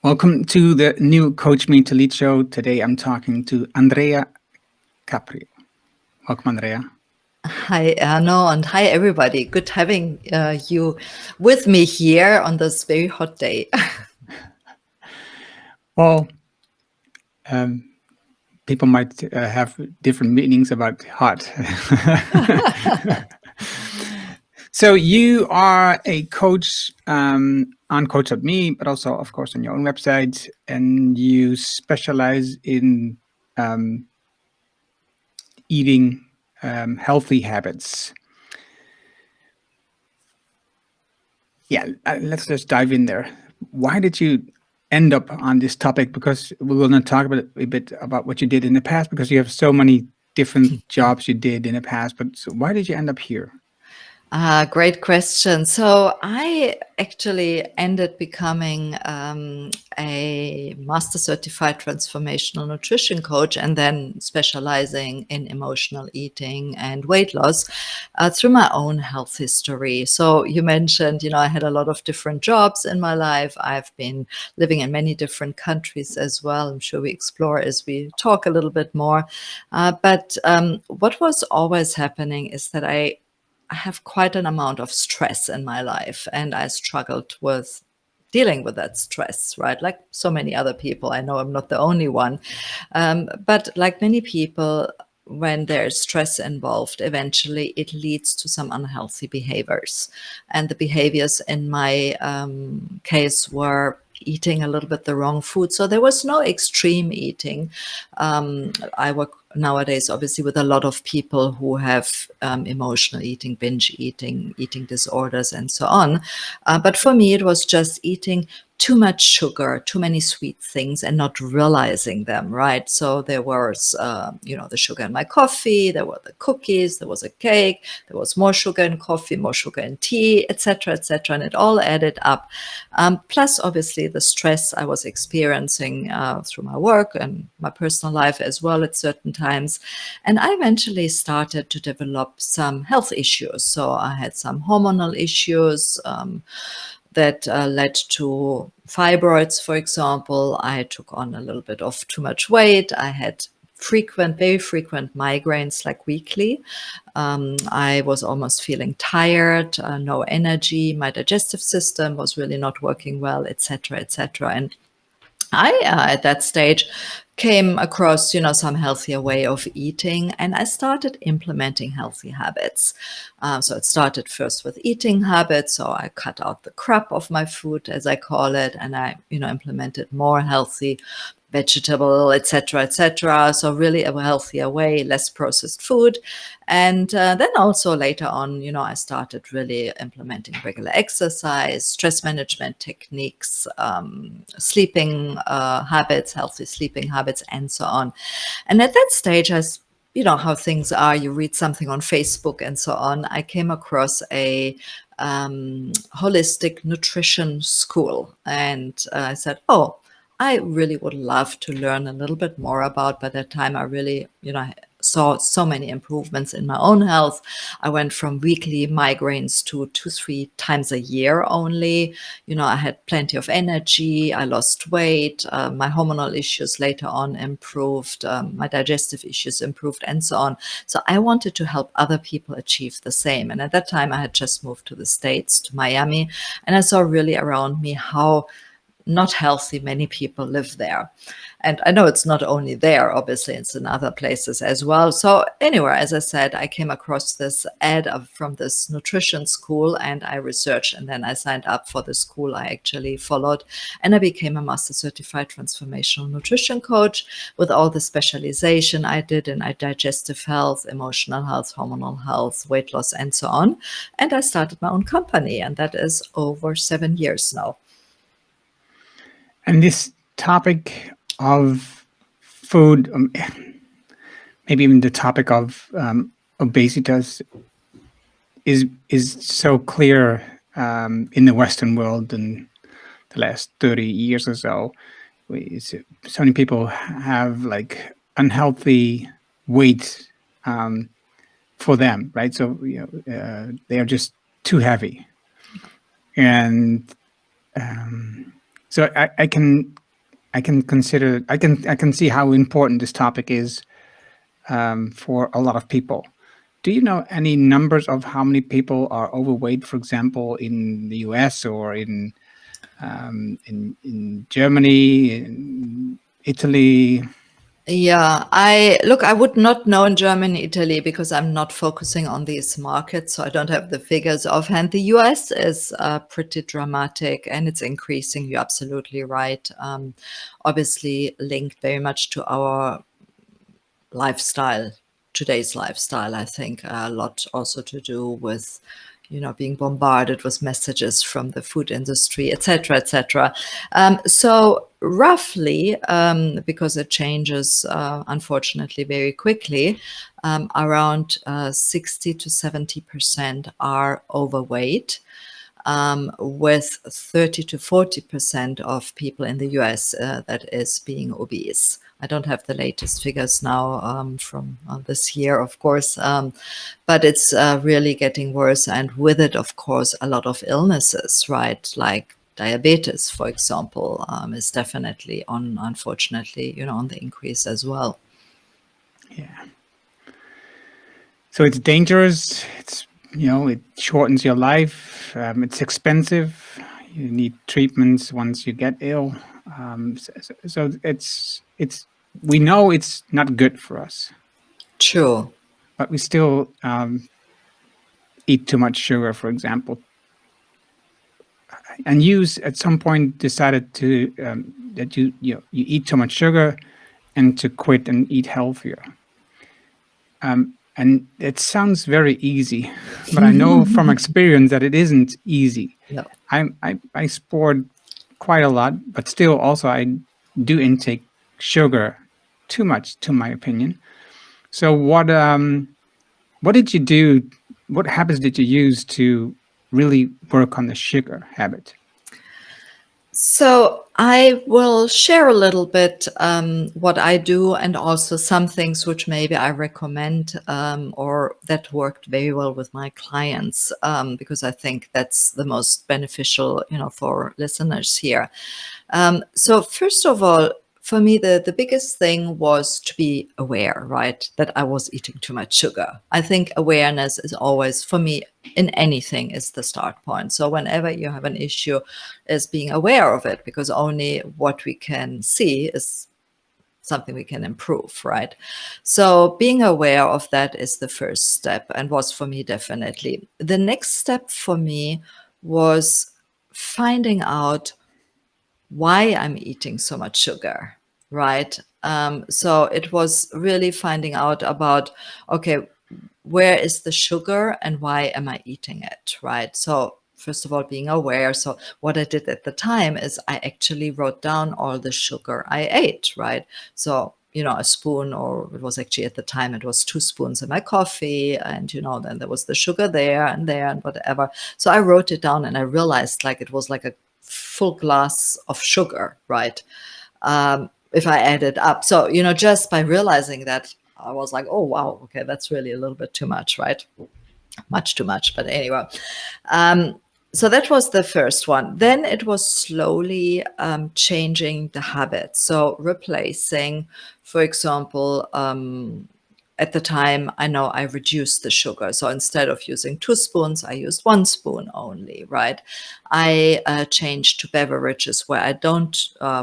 Welcome to the new Coach Me to Lead show. Today I'm talking to Andrea Caprio. Welcome, Andrea. Hi, Arno, and hi, everybody. Good having you with me here on this very hot day. Well, um, people might have different meanings about hot. So you are a coach on Coachdotme, but also, of course, on your own website, and you specialize in eating healthy habits. Yeah, let's just dive in there. Why did you end up on this topic? Because we will not talk about a bit about what you did in the past, because you have so many different jobs you did in the past. But so why did you end up here? Great question. So I actually ended becoming a master certified transformational nutrition coach and then specializing in emotional eating and weight loss through my own health history. So you mentioned, I had a lot of different jobs in my life. I've been living in many different countries as well. I'm sure we explore as we talk a little bit more. But what was always happening is that I have quite an amount of stress in my life, and I struggled with dealing with that stress, right? Like so many other people. I know I'm not the only one. But like many people, when there's stress involved, eventually it leads to some unhealthy behaviors. And the behaviors in my case were eating a little bit the wrong food. So there was no extreme eating. I work nowadays, obviously, with a lot of people who have emotional eating, binge eating, eating disorders, and so on. But for me, it was just eating too much sugar, too many sweet things, and not realizing them, right? So there was, the sugar in my coffee, there were the cookies, there was a cake, there was more sugar in coffee, more sugar in tea, etc., etc., and it all added up. Plus, obviously, the stress I was experiencing through my work and my personal life as well at certain times. And I eventually started to develop some health issues. So I had some hormonal issues that led to fibroids, for example. I took on a little bit of too much weight. I had very frequent migraines, like weekly. I was almost feeling tired, no energy. My digestive system was really not working well, etc., etc. And I, at that stage, came across, some healthier way of eating, and I started implementing healthy habits. So it started first with eating habits. So I cut out the crap of my food, as I call it, and I, implemented more healthy vegetable, etc., etc. So really a healthier way, less processed food. And then also later on, I started really implementing regular exercise, stress management techniques, sleeping habits, healthy sleeping habits, and so on. And at that stage, how things are, you read something on Facebook and so on. I came across a holistic nutrition school, and I said, oh, I really would love to learn a little bit more about. By that time, I really, saw so many improvements in my own health. I went from weekly migraines to 2, 3 times a year only. I had plenty of energy. I lost weight. My hormonal issues later on improved. My digestive issues improved, and so on. So I wanted to help other people achieve the same. And at that time, I had just moved to the States, to Miami, and I saw really around me how not healthy many people live there. And I know it's not only there, obviously, it's in other places as well. So anyway, as I said, I came across this ad from this nutrition school, and I researched, and then I signed up for the school I actually followed, and I became a master certified transformational nutrition coach with all the specialization I did in digestive health, emotional health, hormonal health, weight loss, and so on. And I started my own company, and that is over 7 years now. And this topic of food, maybe even the topic of obesitas, is so clear in the Western world in the last 30 years or so. So many people have like unhealthy weight for them, right? So they are just too heavy, and So I can consider I can see how important this topic is for a lot of people. Do you know any numbers of how many people are overweight, for example, in the US or in Germany, in Italy? Yeah, I would not know in Germany, Italy, because I'm not focusing on these markets, so I don't have the figures offhand. The US is pretty dramatic and it's increasing. You're absolutely right. Obviously linked very much to our lifestyle, today's lifestyle. I think a lot also to do with, being bombarded with messages from the food industry, etc., etc. So roughly, because it changes unfortunately very quickly, around 60 to 70% are overweight. With 30 to 40% of people in the US that is being obese. I don't have the latest figures now from this year, of course, but it's really getting worse. And with it, of course, a lot of illnesses, right? Like diabetes, for example, is definitely unfortunately, on the increase as well. Yeah. So it's dangerous. It shortens your life. It's expensive. You need treatments once you get ill. So we know it's not good for us, True. but we still eat too much sugar, for example. And you at some point decided to that you eat too much sugar and to quit and eat healthier. And it sounds very easy, but I know from experience that it isn't easy. No. I sport quite a lot, but still also I do intake sugar too much, to my opinion. So what did you do? What habits did you use to really work on the sugar habit? So I will share a little bit what I do and also some things which maybe I recommend or that worked very well with my clients because I think that's the most beneficial, for listeners here. So first of all, for me, the biggest thing was to be aware, right, that I was eating too much sugar. I think awareness is always, for me, in anything is the start point. So whenever you have an issue, is being aware of it, because only what we can see is something we can improve, right? So being aware of that is the first step and was for me definitely. The next step for me was finding out why I'm eating so much sugar, right? So it was really finding out about, okay, where is the sugar and why am I eating it, right? So first of all, being aware. So what I did at the time is I actually wrote down all the sugar I ate, right? So, a spoon, or it was actually at the time, it was 2 spoons in my coffee. And, then there was the sugar there and whatever. So I wrote it down and I realized like it was like a full glass of sugar, right? If I add it up. So, just by realizing that, I was like, oh, wow, okay, that's really a little bit too much, right? Much too much. But anyway, so that was the first one. Then it was slowly changing the habit. So replacing, for example, at the time, I know I reduced the sugar. So instead of using 2 spoons, I used 1 spoon only, right? I changed to beverages where I don't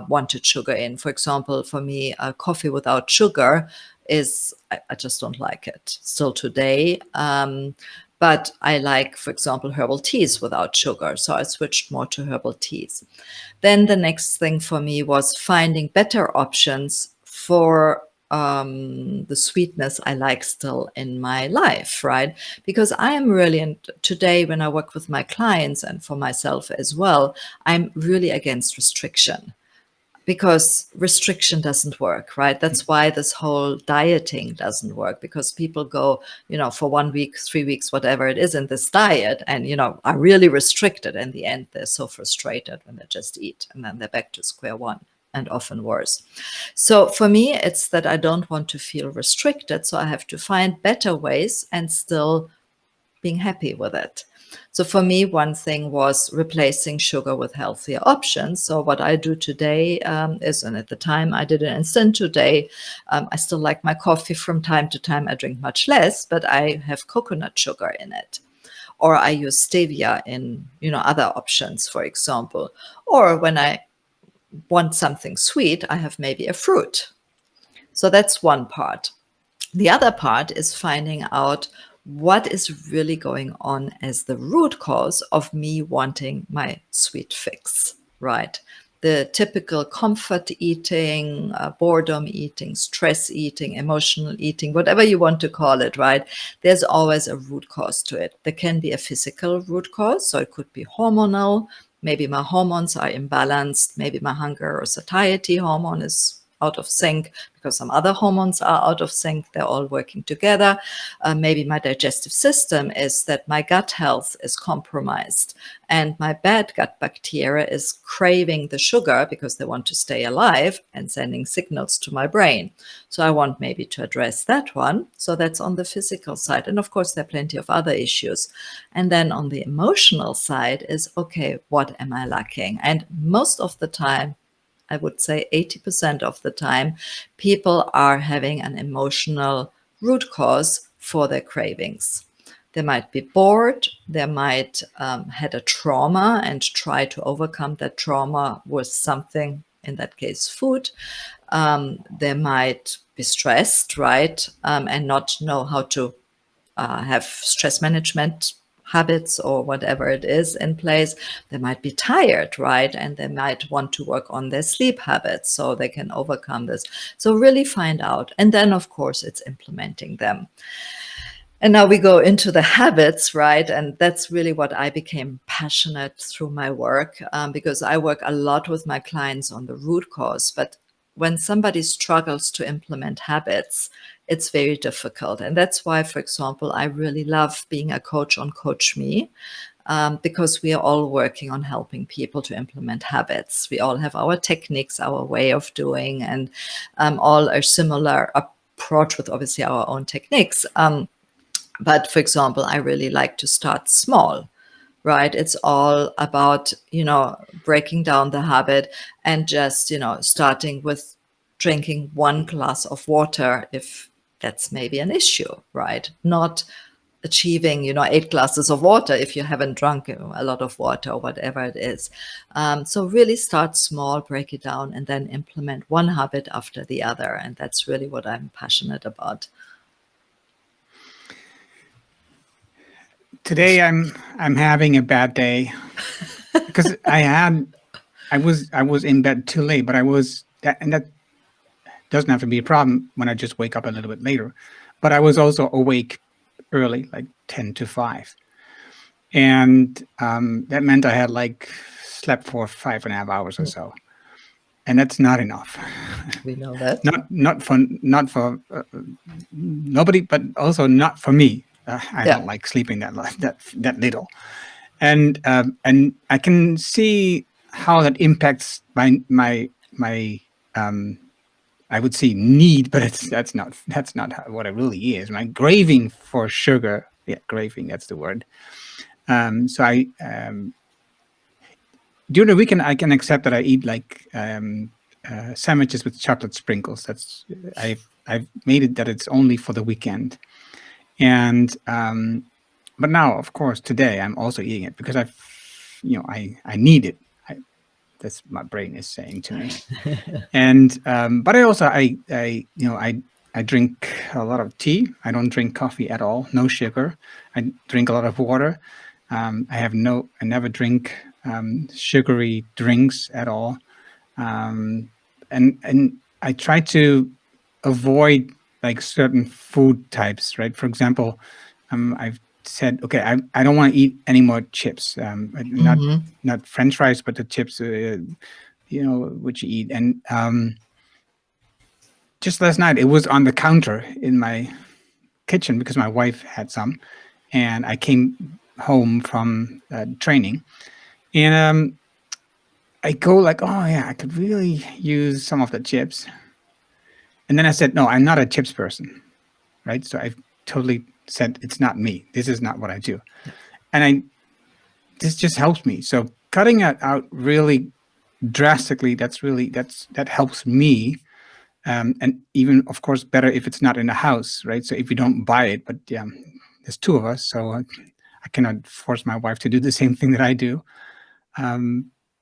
wanted sugar in. For example, for me, coffee without sugar I just don't like it still today. But I like, for example, herbal teas without sugar. So I switched more to herbal teas. Then the next thing for me was finding better options for the sweetness I like still in my life, right? Because I am really, and today when I work with my clients and for myself as well, I'm really against restriction, because restriction doesn't work, right? That's why this whole dieting doesn't work, because people go, for 1 week, 3 weeks, whatever it is in this diet, and, are really restricted. In the end, they're so frustrated when they just eat, and then they're back to square one, and often worse. So for me, it's that I don't want to feel restricted. So I have to find better ways and still being happy with it. So for me, one thing was replacing sugar with healthier options. So what I do today is, and at the time I did an instant. Today, I still like my coffee from time to time. I drink much less, but I have coconut sugar in it. Or I use stevia in, other options, for example. Or when I want something sweet, I have maybe a fruit. So that's one part. The other part is finding out what is really going on as the root cause of me wanting my sweet fix, right? The typical comfort eating, boredom eating, stress eating, emotional eating, whatever you want to call it, right? There's always a root cause to it. There can be a physical root cause, so it could be hormonal. Maybe my hormones are imbalanced. Maybe my hunger or satiety hormone is out of sync because some other hormones are out of sync. They're all working together. Maybe my digestive system is that my gut health is compromised and my bad gut bacteria is craving the sugar because they want to stay alive and sending signals to my brain. So I want maybe to address that one. So that's on the physical side. And of course, there are plenty of other issues. And then on the emotional side is, okay, what am I lacking? And most of the time, I would say 80% of the time, people are having an emotional root cause for their cravings. They might be bored. They might had a trauma and try to overcome that trauma with something, in that case, food. They might be stressed, right, and not know how to have stress management habits or whatever it is in place. They might be tired, right? And they might want to work on their sleep habits so they can overcome this. So really find out. And then, of course, it's implementing them. And now we go into the habits, right? And that's really what I became passionate through my work, because I work a lot with my clients on the root cause. But when somebody struggles to implement habits, it's very difficult. And that's why, for example, I really love being a coach on Coachdotme, because we are all working on helping people to implement habits. We all have our techniques, our way of doing, and all are similar approach with obviously our own techniques. But for example, I really like to start small, right? It's all about, breaking down the habit and just, starting with drinking one glass of water if that's maybe an issue, right? Not achieving, 8 glasses of water if you haven't drunk a lot of water or whatever it is. So really start small, break it down, and then implement one habit after the other. And that's really what I'm passionate about. Today I'm having a bad day because I was in bed too late, but that doesn't have to be a problem when I just wake up a little bit later. But I was also awake early, like 10 to 5. And that meant I had like slept for 5.5 hours or so. And that's not enough. We know that. not for nobody, but also not for me. I Yeah. don't like sleeping that little. And I can see how that impacts my I would say need, but that's not what it really is. My craving for sugar, yeah, craving, that's the word. So I during the weekend I can accept that I eat like sandwiches with chocolate sprinkles. I've made it that it's only for the weekend, and but now, of course, today I'm also eating it because I need it. That's my brain is saying to me. And but I also I drink a lot of tea. I don't drink coffee at all. No sugar. I drink a lot of water. I never drink sugary drinks at all. And I try to avoid like certain food types, right? For example, I've said, okay, I don't want to eat any more chips. Not French fries, but the chips, which you eat. And just last night, it was on the counter in my kitchen because my wife had some, and I came home from training, and I go like, oh yeah, I could really use some of the chips. And then I said, no, I'm not a chips person, right? So I totally said it's not me. This is not what I do. And this just helps me. So cutting it out really drastically, that helps me. And even, of course, better if it's not in the house, right? So if you don't buy it, but yeah, there's two of us, so I cannot force my wife to do the same thing that I do.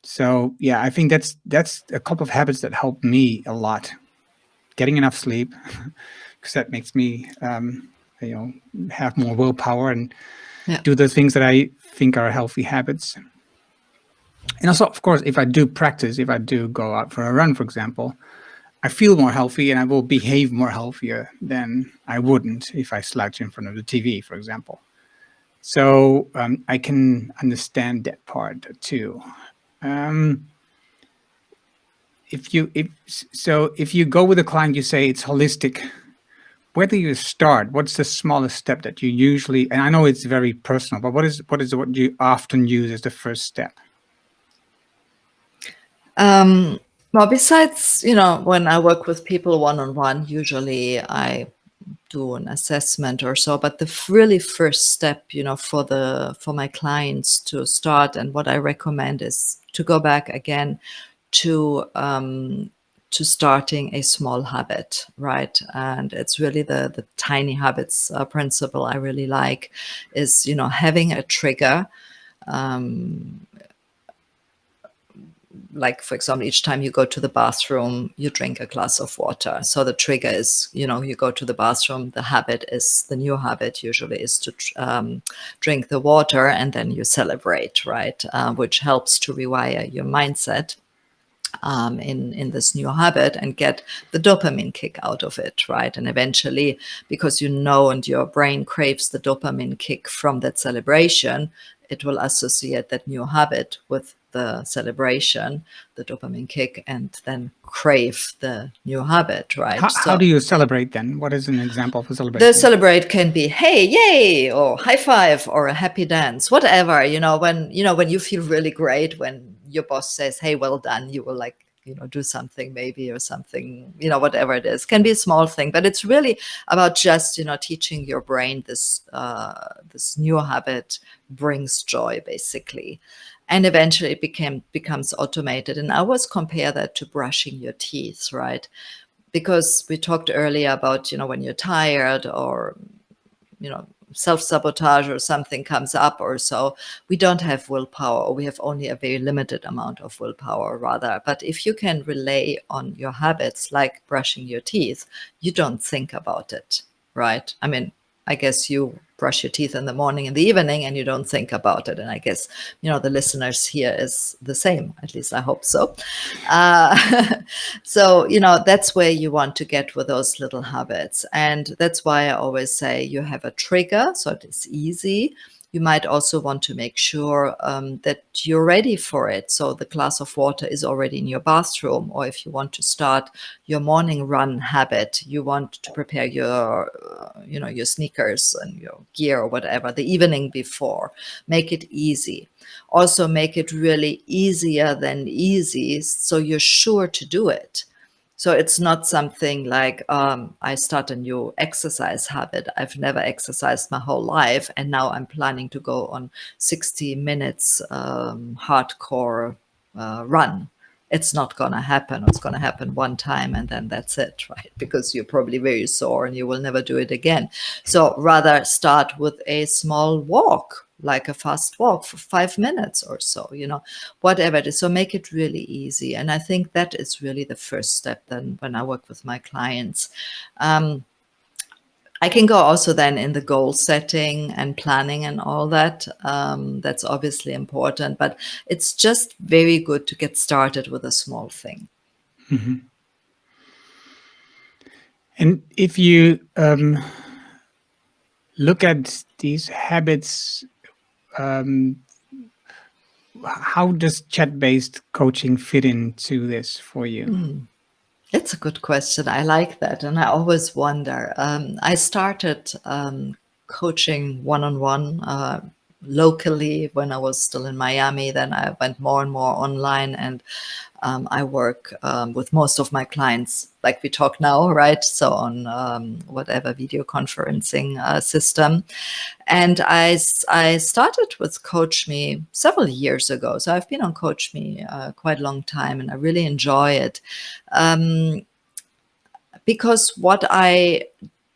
So yeah, I think that's a couple of habits that help me a lot. Getting enough sleep, because that makes me, you know, have more willpower and Yeah. do the things that I think are healthy habits. And also, of course, if I do practice, if I do go out for a run, for example, I feel more healthy and I will behave more healthier than I wouldn't if I slouch in front of the TV, for example. So I can understand that part too. Um, if you go with a client, you say it's holistic. Where do you start? What's the smallest step that you usually? And I know it's very personal, but what you often use as the first step? Well, besides, you know, when I work with people one-on-one, usually I do an assessment or so, but the really first step, you know, for my clients to start, and what I recommend is to go back again to starting a small habit, right? And it's really the tiny habits principle I really like, is, you know, having a trigger. Like, for example, each time you go to the bathroom, you drink a glass of water. So the trigger is, you know, you go to the bathroom. The habit is, the new habit usually is to drink the water, and then you celebrate, right? Which helps to rewire your mindset in this new habit and get the dopamine kick out of it, right? And eventually, because you know, and your brain craves the dopamine kick from that celebration, it will associate that new habit with the celebration, the dopamine kick, and then crave the new habit, right? How So do you celebrate then? What is an example of a the celebration? celebrate can be, hey, yay, or high five, or a happy dance, whatever. When you feel really great, when your boss says, hey, well done, you will, like, you know, do something maybe, or something, you know, whatever it is. Can be a small thing, but it's really about just, you know, teaching your brain this new habit brings joy, basically. And eventually it becomes automated. And I always compare that to brushing your teeth, right? Because we talked earlier about, you know, when you're tired, or, you know, self-sabotage or something comes up or so, we don't have willpower, or we have only a very limited amount of willpower, rather. But if you can rely on your habits, like brushing your teeth, you don't think about it, right? I mean, I guess you brush your teeth in the morning and the evening and you don't think about it. And I guess, you know, the listeners here is the same. At least I hope so. So, you know, that's where you want to get with those little habits. And that's why I always say you have a trigger, so it is easy. You might also want to make sure that you're ready for it. So the glass of water is already in your bathroom, or if you want to start your morning run habit, you want to prepare your, your sneakers and your gear or whatever the evening before. Make it easy. Also make it really easier than easy, so you're sure to do it. So it's not something like, I start a new exercise habit. I've never exercised my whole life, and now I'm planning to go on 60 minutes hardcore run. It's not going to happen. It's going to happen one time, and then that's it, right? Because you're probably very sore and you will never do it again. So rather start with a small walk, like a fast walk for 5 minutes or so, you know, whatever it is. So make it really easy. And I think that is really the first step then when I work with my clients. I can go also then in the goal setting and planning and all that. That's obviously important, but it's just very good to get started with a small thing. Mm-hmm. And if you look at these habits, how does chat-based coaching fit into this for you? It's a good question. I like that. And I always wonder. I started coaching one-on-one locally when I was still in Miami. Then I went more and more online, and I work with most of my clients like we talk now, right? So on whatever video conferencing system. And I started with Coachdotme several years ago. So I've been on Coachdotme quite a long time, and I really enjoy it. Because what I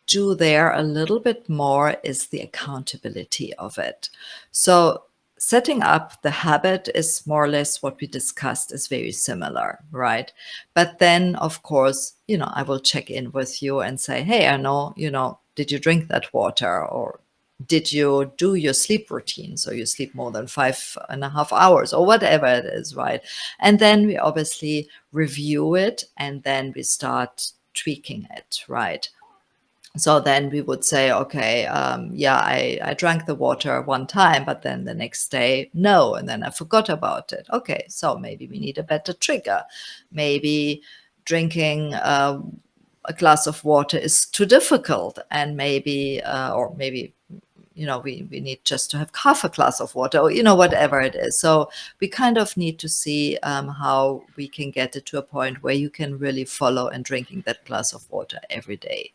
do there a little bit more is the accountability of it. So setting up the habit is more or less what we discussed, is very similar, right? But then, of course, I will check in with you and say, hey, I know, did you drink that water? Or did you do your sleep routine? So you sleep more than 5.5 hours or whatever it is, right? And then we obviously review it, and then we start tweaking it, right? So then we would say, okay, yeah, I drank the water one time, but then the next day, no. And then I forgot about it. Okay, so maybe we need a better trigger. Maybe drinking a glass of water is too difficult, and maybe, or maybe, we need just to have half a glass of water, or, whatever it is. So we kind of need to see how we can get it to a point where you can really follow and drinking that glass of water every day.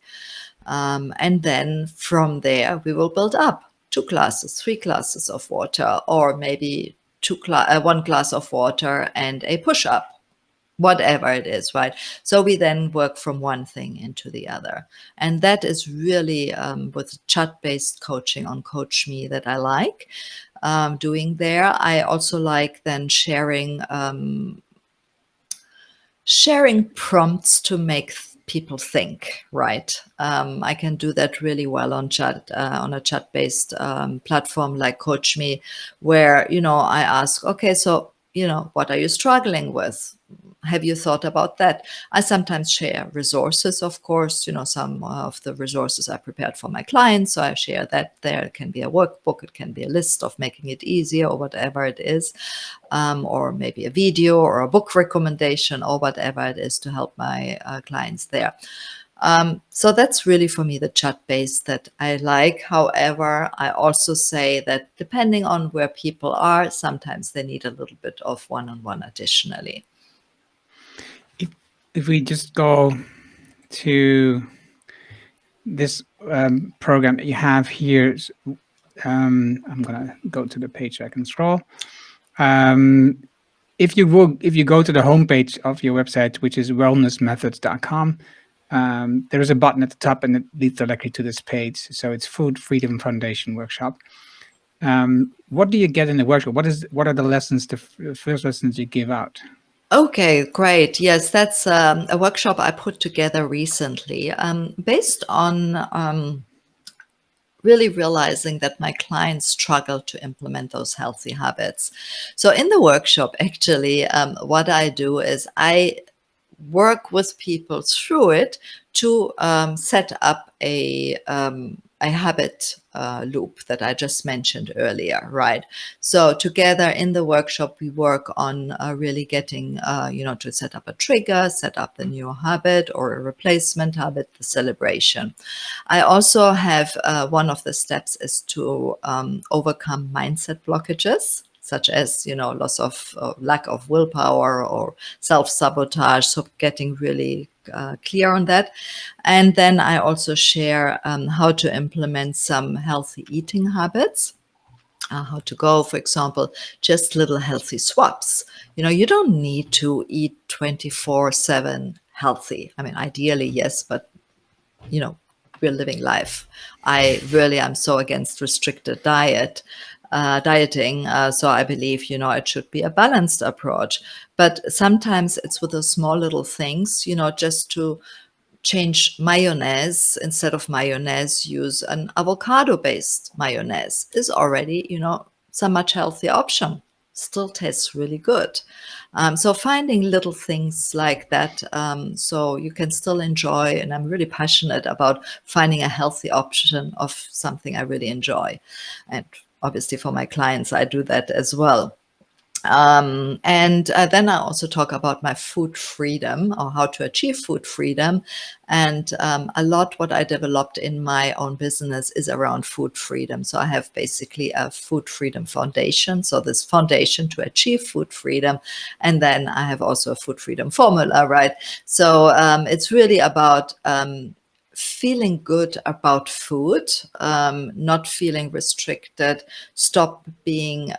And then from there, we will build up 2 glasses, 3 glasses of water, or maybe 1 glass of water and a push-up, whatever it is, right? So we then work from one thing into the other. And that is really with chat-based coaching on Coachdotme that I like doing there. I also like then sharing prompts to make people think, right? I can do that really well on a chat-based platform like Coachdotme, where, I ask, okay, so, what are you struggling with? Have you thought about that? I sometimes share resources, of course, some of the resources I prepared for my clients. So I share that there. It can be a workbook, it can be a list of making it easier, or whatever it is, or maybe a video or a book recommendation, or whatever it is to help my clients there. So that's really for me the chat base that I like. However, I also say that depending on where people are, sometimes they need a little bit of one-on-one additionally. If we just go to this program that you have here, I'm gonna go to the page so I can scroll. If you go to the homepage of your website, which is wellnessmethods.com, there is a button at the top, and it leads directly to this page. So it's Food Freedom Foundation workshop. What do you get in the workshop? What are the lessons, the first lessons you give out? Okay, great. Yes, that's a workshop I put together recently based on really realizing that my clients struggle to implement those healthy habits. So in the workshop, actually, what I do is I work with people through it to set up a habit loop that I just mentioned earlier, right? So together in the workshop, we work on really getting, to set up a trigger, set up the new habit or a replacement habit, the celebration. I also have one of the steps is to overcome mindset blockages, such as, loss of lack of willpower or self-sabotage. So getting really clear on that. And then I also share how to implement some healthy eating habits. How to go, for example, just little healthy swaps. You don't need to eat 24/7 healthy. I mean, ideally, yes, but we're living life. I'm so against restricted dieting. So I believe, it should be a balanced approach. But sometimes it's with the small little things, just to change mayonnaise. Instead of mayonnaise, use an avocado-based mayonnaise is already, so much healthier option. Still tastes really good. So finding little things like that, so you can still enjoy, and I'm really passionate about finding a healthy option of something I really enjoy. And obviously for my clients, I do that as well. Then I also talk about my food freedom, or how to achieve food freedom. And a lot what I developed in my own business is around food freedom. So I have basically a food freedom foundation. So this foundation to achieve food freedom. And then I have also a food freedom formula, right? So it's really about feeling good about food, not feeling restricted, stop being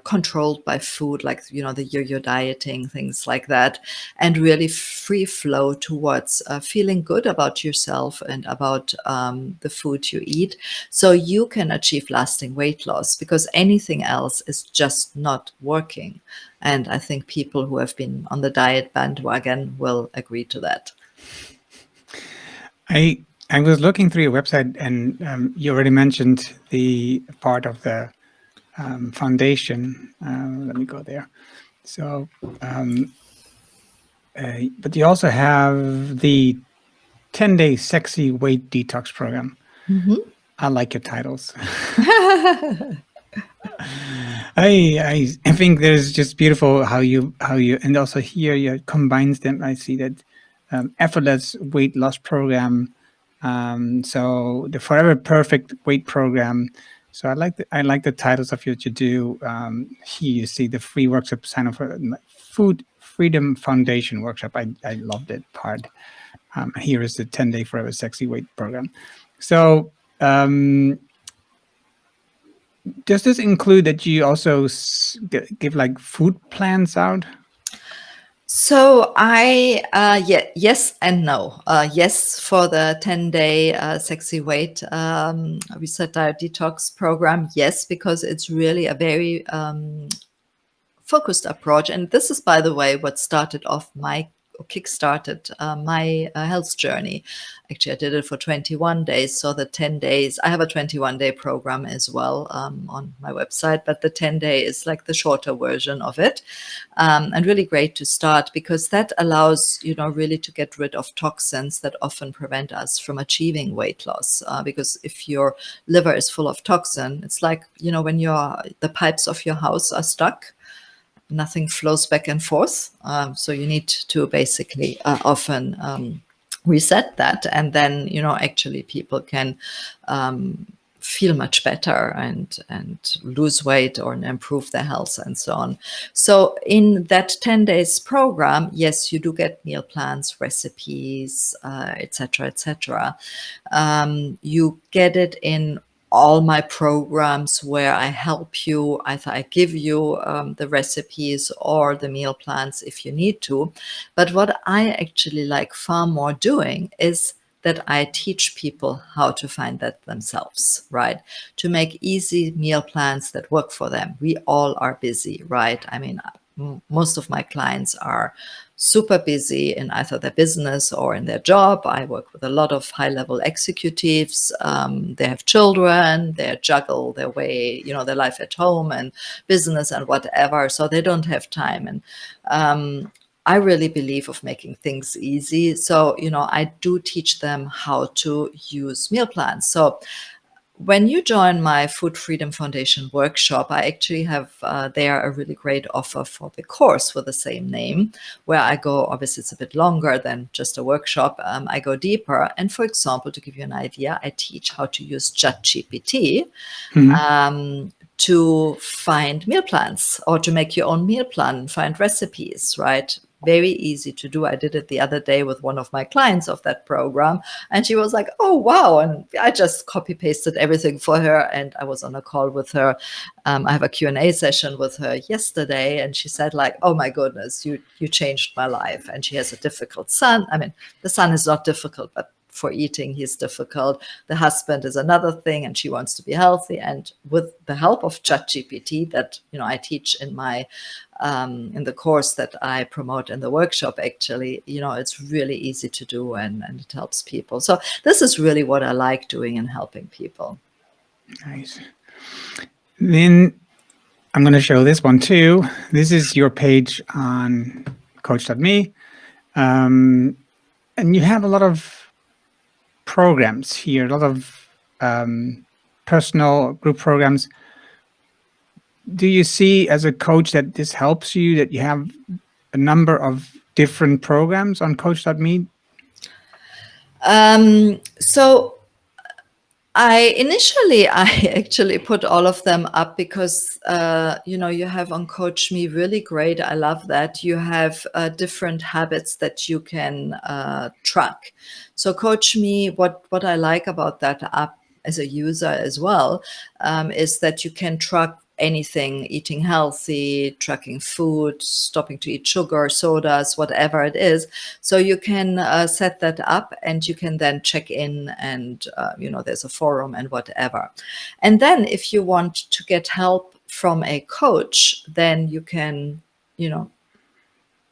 controlled by food, like, the yo-yo dieting, things like that, and really free flow towards feeling good about yourself and about the food you eat, so you can achieve lasting weight loss, because anything else is just not working. And I think people who have been on the diet bandwagon will agree to that. I was looking through your website, and you already mentioned the part of the foundation. Let me go there. So, but you also have the 10-day sexy weight detox program. Mm-hmm. I like your titles. I think there's just beautiful how you and also here you combines them. I see that effortless weight loss program. So the forever perfect weight program. So I like the titles of what you do. Here you see the free workshop sign up for Food Freedom Foundation workshop. I love that part. Here is the 10-day forever sexy weight program. So does this include that you also give like food plans out? So yes and no. Yes, for the 10-day sexy weight reset diet detox program. Yes, because it's really a very focused approach. And this is, by the way, what started off my kickstarted my health journey. Actually, I did it for 21 days. So the 10 days, I have a 21-day program as well on my website, but the 10-day is like the shorter version of it. And really great to start, because that allows, really to get rid of toxins that often prevent us from achieving weight loss. Because if your liver is full of toxin, it's like, when the pipes of your house are stuck, nothing flows back and forth. So you need to basically often reset that. And then, actually people can feel much better and lose weight or improve their health and so on. So in that 10 days program, yes, you do get meal plans, recipes, etc., etc. You get it in all my programs where I help you. Either I give you the recipes or the meal plans if you need to. But what I actually like far more doing is that I teach people how to find that themselves, right? To make easy meal plans that work for them. We all are busy, right? I mean, most of my clients are super busy in either their business or in their job. I work with a lot of high-level executives. They have children, they juggle their way, their life at home and business and whatever. So they don't have time. And I really believe of making things easy. So, I do teach them how to use meal plans. So when you join my Food Freedom Foundation workshop, I actually have there a really great offer for the course with the same name, where I go, obviously it's a bit longer than just a workshop. I go deeper. And for example, to give you an idea, I teach how to use ChatGPT to find meal plans, or to make your own meal plan, find recipes, right? Very easy to do. I did it the other day with one of my clients of that program, and she was like, oh, wow. And I just copy pasted everything for her. And I was on a call with her. I have a Q&A session with her yesterday, and she said, like, oh my goodness, you changed my life. And she has a difficult son. I mean, the son is not difficult, but for eating, he's difficult. The husband is another thing, and she wants to be healthy. And with the help of ChatGPT that I teach in my in the course that I promote in the workshop, actually, it's really easy to do, and it helps people. So this is really what I like doing and helping people. Nice. Then I'm going to show this one too. This is your page on Coachdotme. And you have a lot of programs here, a lot of personal group programs. do you see as a coach that this helps you, that you have a number of different programs on Coach.me? So I actually put all of them up because you have on Coach Me really great. I love that you have different habits that you can track. So Coach Me, what I like about that app as a user as well, is that you can track anything: eating healthy, tracking food, stopping to eat sugar, sodas, whatever it is. So you can set that up, and you can then check in, and there's a forum and whatever. And then if you want to get help from a coach, then you can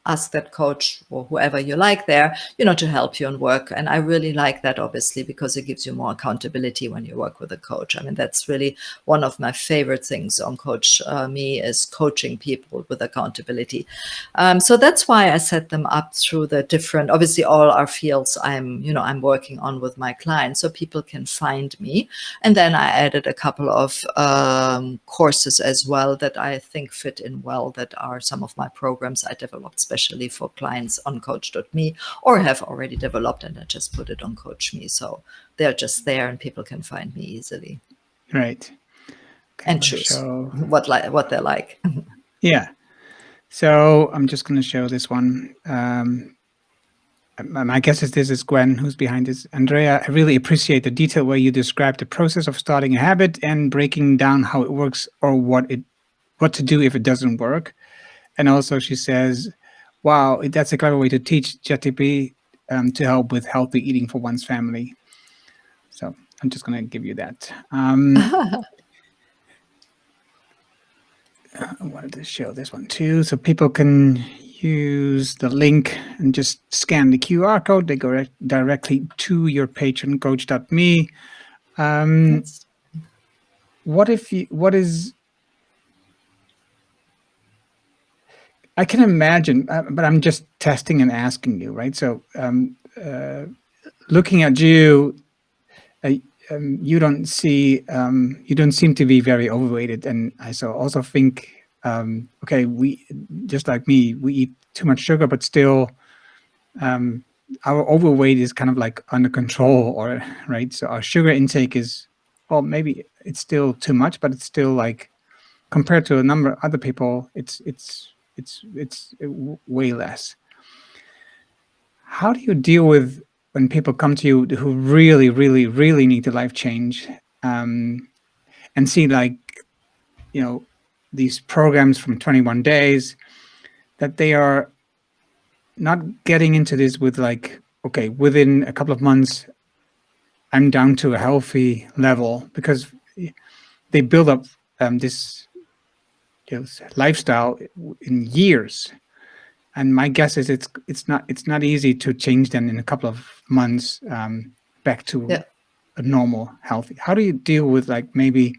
ask that coach or whoever you like there, to help you on work. And I really like that, obviously, because it gives you more accountability when you work with a coach. I mean, that's really one of my favorite things on Coach Me, is coaching people with accountability. So that's why I set them up through the different, obviously all our fields I'm working on with my clients, so people can find me. And then I added a couple of courses as well that I think fit in well, that are some of my programs I developed especially for clients on Coachdotme, or have already developed, and I just put it on Coach Me. So they're just there and people can find me easily. Right. Okay, and choose show. what they like. Yeah. So I'm just going to show this one. My guess is this is Gwen who's behind this. Andrea, I really appreciate the detailed way you describe the process of starting a habit and breaking down how it works, or what to do if it doesn't work. And also she says, wow, that's a clever way to teach ChatGPT to help with healthy eating for one's family. So I'm just going to give you that. I wanted to show this one too, so people can use the link and just scan the QR code. They go directly to your page on Coach.me. What is, I can imagine, but I'm just testing and asking you, right? So looking at you, you don't seem to be very overweighted, and I also think, okay, we, just like me, we eat too much sugar, but still, our overweight is kind of like under control, or right. So our sugar intake is, well, maybe it's still too much, but it's still like, compared to a number of other people, it's way less. How do you deal with when people come to you who really, really, really need the life change, and see, like, these programs from 21 days, that they are not getting into this with, like, okay, within a couple of months, I'm down to a healthy level, because they build up this lifestyle in years. And my guess is it's not easy to change them in a couple of months back to Yeah. a normal healthy. How do you deal with, like, maybe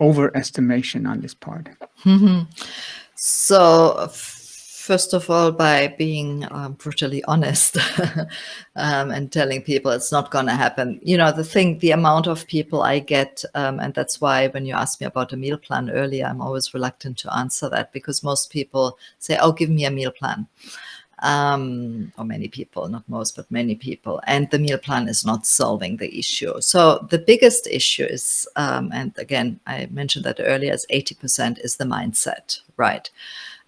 overestimation on this part? So first of all, by being brutally honest, and telling people it's not going to happen. The amount of people I get, and that's why when you asked me about a meal plan earlier, I'm always reluctant to answer that, because most people say, oh, give me a meal plan. Or many people, not most, but many people. And the meal plan is not solving the issue. So the biggest issue is, and again, I mentioned that earlier, is 80% is the mindset, right?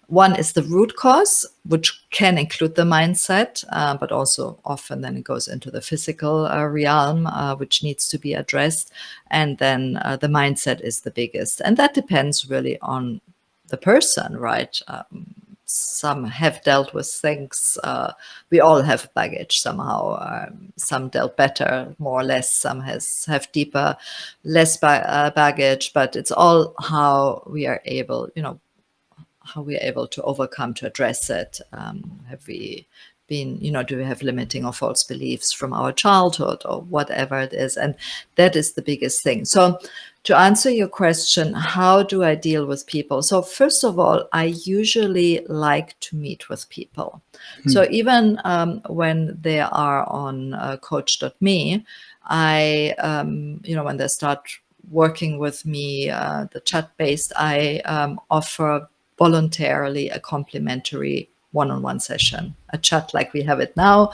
One is the root cause, which can include the mindset, but also often then it goes into the physical realm, which needs to be addressed. And then the mindset is the biggest. And that depends really on the person, right? Some have dealt with things. We all have baggage somehow. Some dealt better, more or less. Some have deeper, less baggage. But it's all how we are able, how we are able to overcome, to address it. Have we been, do we have limiting or false beliefs from our childhood, or whatever it is? And that is the biggest thing. So to answer your question, how do I deal with people? So first of all, I usually like to meet with people. So even when they are on Coach.me, I, when they start working with me, the chat-based, I offer voluntarily a complimentary one-on-one session, a chat like we have it now,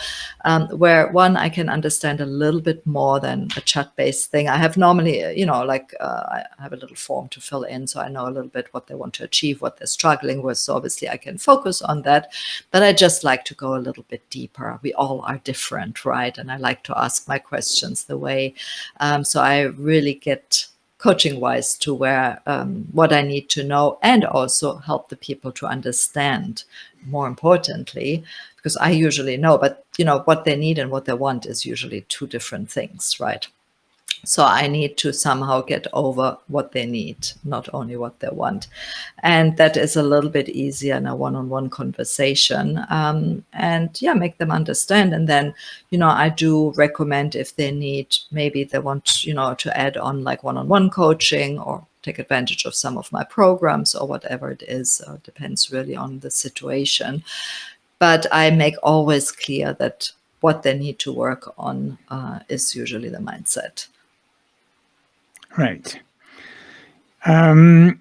where one, I can understand a little bit more than a chat-based thing. I have normally, I have a little form to fill in, so I know a little bit what they want to achieve, what they're struggling with. So obviously I can focus on that, but I just like to go a little bit deeper. We all are different, right? And I like to ask my questions the way, so I really get coaching wise to where what I need to know, and also help the people to understand, more importantly, because I usually know, but what they need and what they want is usually two different things, right? So I need to somehow get over what they need, not only what they want. And that is a little bit easier in a one-on-one conversation. And yeah, make them understand. And then, I do recommend if they need, maybe they want, to add on like one-on-one coaching or take advantage of some of my programs or whatever it is. Depends really on the situation. But I make always clear that what they need to work on is usually the mindset. Right. I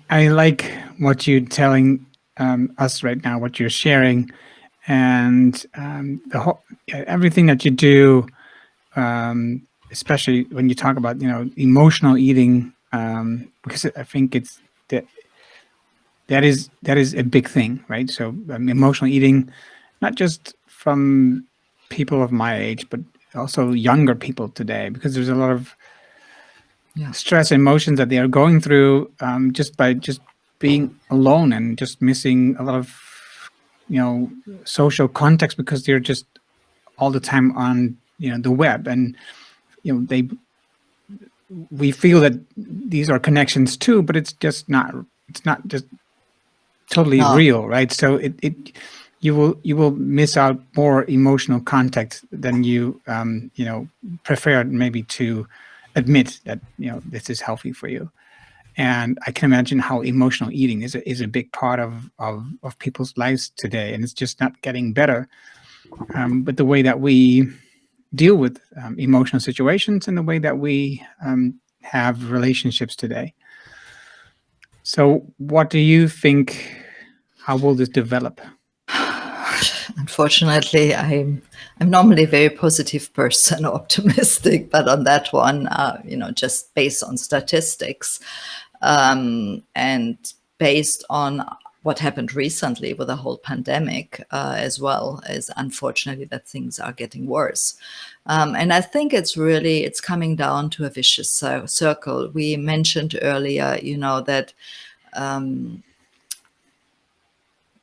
like what you're telling us right now, what you're sharing, and the whole everything that you do, especially when you talk about emotional eating, because I think it's that is a big thing, right? So emotional eating, not just from people of my age, but also younger people today, because there's a lot of stress emotions that they are going through just by just being alone and just missing a lot of social context, because they're just all the time on the web, and we feel that these are connections too, but it's not just totally No. real, right? So you will miss out more emotional contact than you prefer maybe to admit that this is healthy for you. And I can imagine how emotional eating is a big part of people's lives today, and it's just not getting better. But the way that we deal with emotional situations and the way that we have relationships today. So, what do you think? How will this develop? Unfortunately, I'm normally a very positive person, optimistic, but on that one, just based on statistics, and based on what happened recently with the whole pandemic, as well, is unfortunately that things are getting worse. And I think it's coming down to a vicious circle. We mentioned earlier, that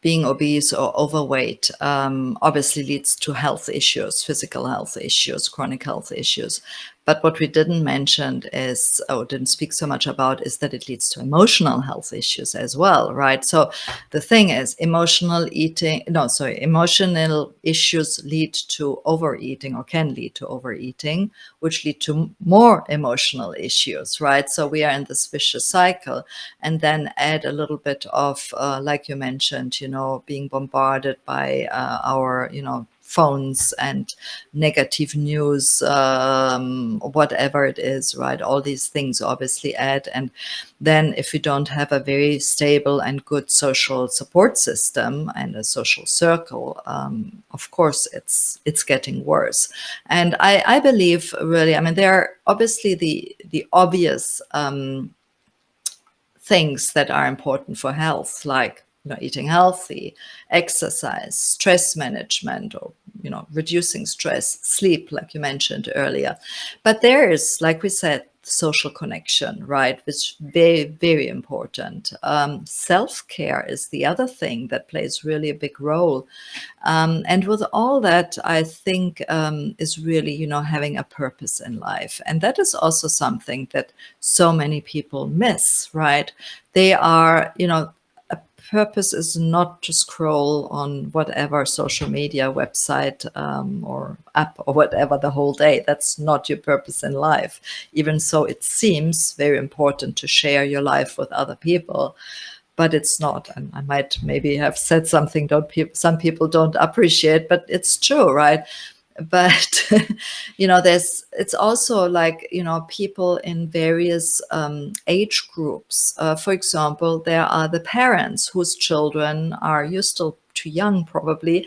being obese or overweight obviously leads to health issues, physical health issues, chronic health issues. But what we didn't mention is, or didn't speak so much about, is that it leads to emotional health issues as well, right? So the thing is, emotional issues lead to overeating, or can lead to overeating, which lead to more emotional issues, right? So we are in this vicious cycle. And then add a little bit of, like you mentioned, being bombarded by our, phones and negative news, whatever it is, right? All these things obviously add. And then if you don't have a very stable and good social support system and a social circle, of course, it's getting worse. And I believe really, there are obviously the obvious things that are important for health, like eating healthy, exercise, stress management, or reducing stress, sleep, like you mentioned earlier. But there is, like we said, social connection, right, which is very, very important. Self-care is the other thing that plays really a big role. And with all that, I think is really, having a purpose in life. And that is also something that so many people miss, right? They are, a purpose is not to scroll on whatever social media website or app or whatever the whole day. That's not your purpose in life. Even so, it seems very important to share your life with other people, but it's not. And I might maybe have said something some people don't appreciate, but it's true, right? but it's also like people in various age groups. For example, there are the parents whose children are, you're still too young probably,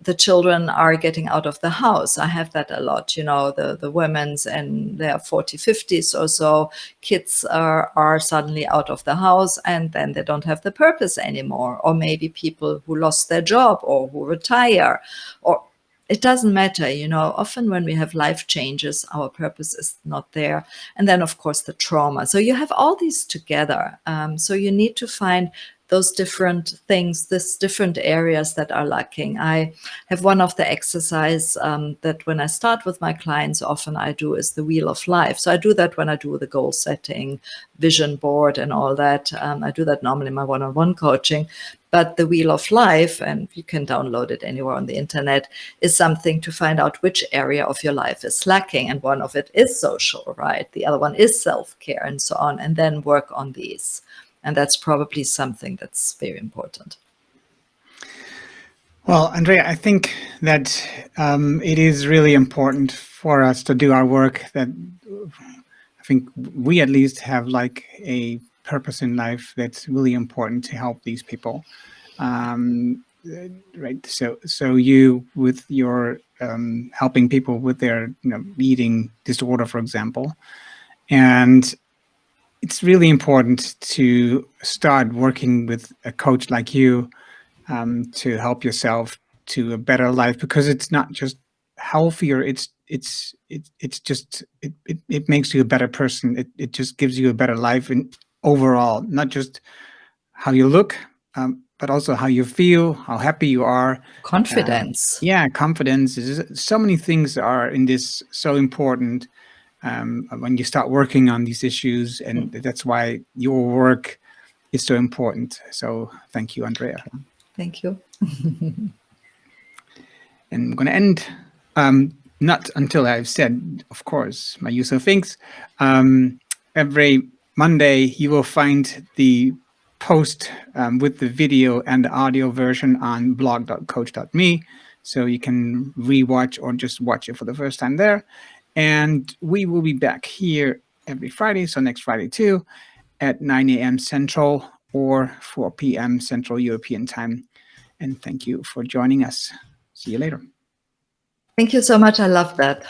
the children are getting out of the house. I have that a lot, the women's and their 40s, 50s or so. Kids are suddenly out of the house and then they don't have the purpose anymore. Or maybe people who lost their job or who retire, or it doesn't matter, often when we have life changes, our purpose is not there. And then, of course, the trauma. So you have all these together. So you need to find those different things, these different areas that are lacking. I have one of the exercise that when I start with my clients, often I do is the wheel of life. So I do that when I do the goal setting, vision board and all that. I do that normally in my one-on-one coaching. But the wheel of life, and you can download it anywhere on the internet, is something to find out which area of your life is lacking. And one of it is social, right? The other one is self-care and so on, and then work on these. And that's probably something that's very important. Well, Andrea, I think that it is really important for us to do our work. That I think we at least have like a purpose in life that's really important to help these people. Right. So you, with your helping people with their eating disorder, for example, and it's really important to start working with a coach like you to help yourself to a better life, because it's not just healthier, it makes you a better person. It just gives you a better life in overall, not just how you look, but also how you feel, how happy you are. Confidence. Yeah, confidence. So many things are in this so important when you start working on these issues, and that's why your work is so important. So thank you, Andrea. Thank you. And I'm going to end, not until I've said, of course, my usual things. Every Monday, you will find the post with the video and the audio version on blog.coach.me. So you can rewatch or just watch it for the first time there. And we will be back here every Friday, so next Friday too, at 9 a.m. Central or 4 p.m. Central European Time. And thank you for joining us. See you later. Thank you so much. I love that.